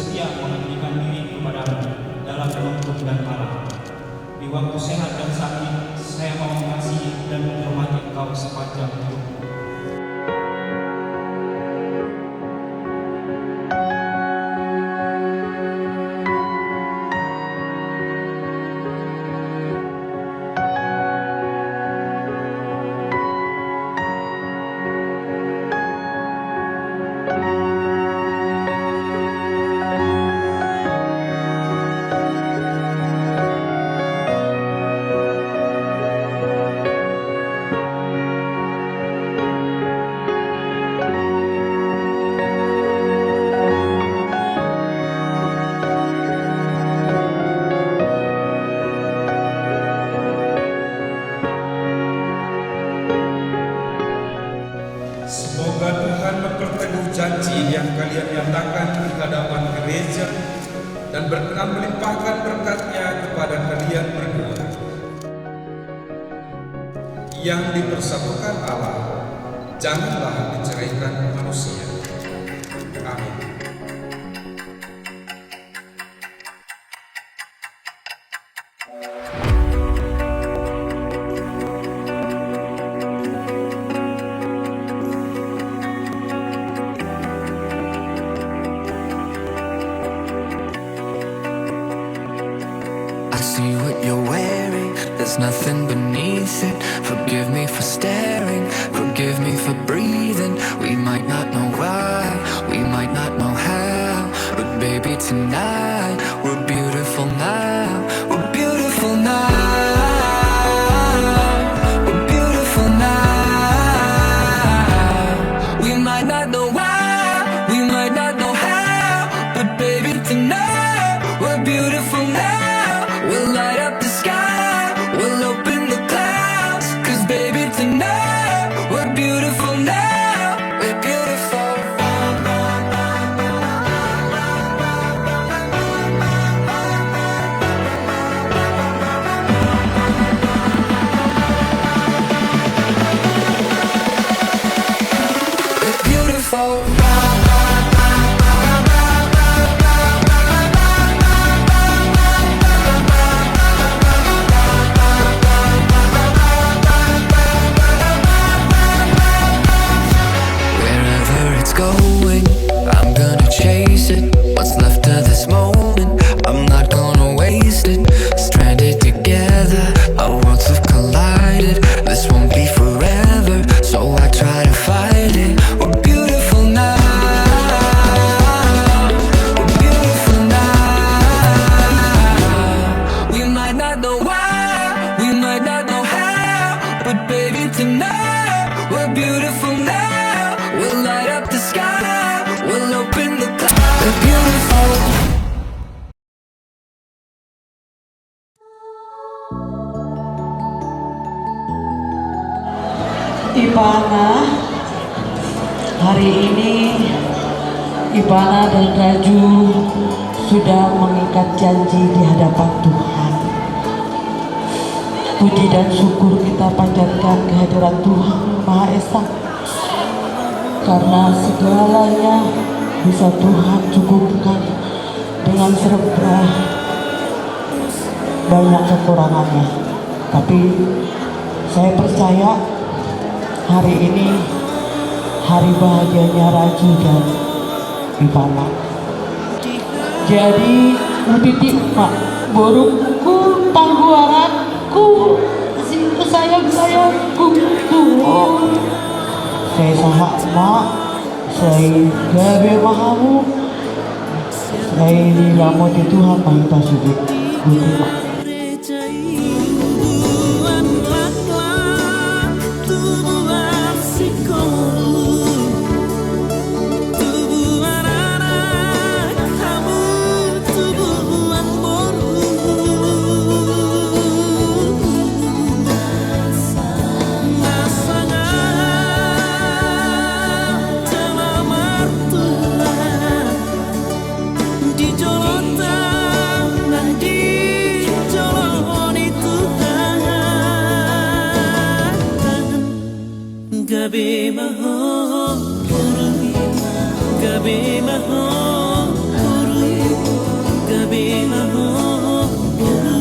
setia mengabdikan diri kepadamu dalam menuntut dan kalah. Di waktu sehat dan sakit, saya mau mengasihi dan menghormati Engkau sepanjang hidupku. Semoga Tuhan memperteguh janji yang kalian nyatakan di hadapan gereja dan berkenan melimpahkan berkat-Nya kepada kalian berdua. Yang dipersatukan Allah, janganlah diceraikan manusia. Amin. See what you're wearing, there's nothing beneath it. Forgive me for staring, forgive me for breathing. We might not know why, we might not know how, but baby tonight, we're beautiful now. We're beautiful now. We're beautiful now. We might not know why, we might not know how, but baby tonight, we're beautiful now. We'll light up the sky, we'll open the clouds, 'cause baby tonight, we're beautiful now, we're beautiful. We're beautiful. Going, I'm gonna chase it. What's left of this moment, I'm not gonna waste it. Stranded together, our worlds have collided. This won't be forever, so I try to fight it. We're beautiful now. We're beautiful now. We might not know why, we might not know how, but baby tonight, we're beautiful now. We'll light up the sky, we'll open the clouds. We're beautiful. Ivana, hari ini Ivana dan Raju sudah mengikat janji di hadapan Tuhan. Puji dan syukur kita panjatkan kehadirat Tuhan Maha Esa, karena segalanya bisa Tuhan cukupkan dengan serba banyak kekurangannya. Tapi saya percaya hari ini hari bahagianya Raju dan Ivana. Jadi utitik Pak burukku tangguaranku sayang-sayangku Tuhan. Saya sahak mak, saya gabe mahamu, saya ini lamot itu Tuhan mahita sudut buti mak. Gabi maho, gabi maho, be my home.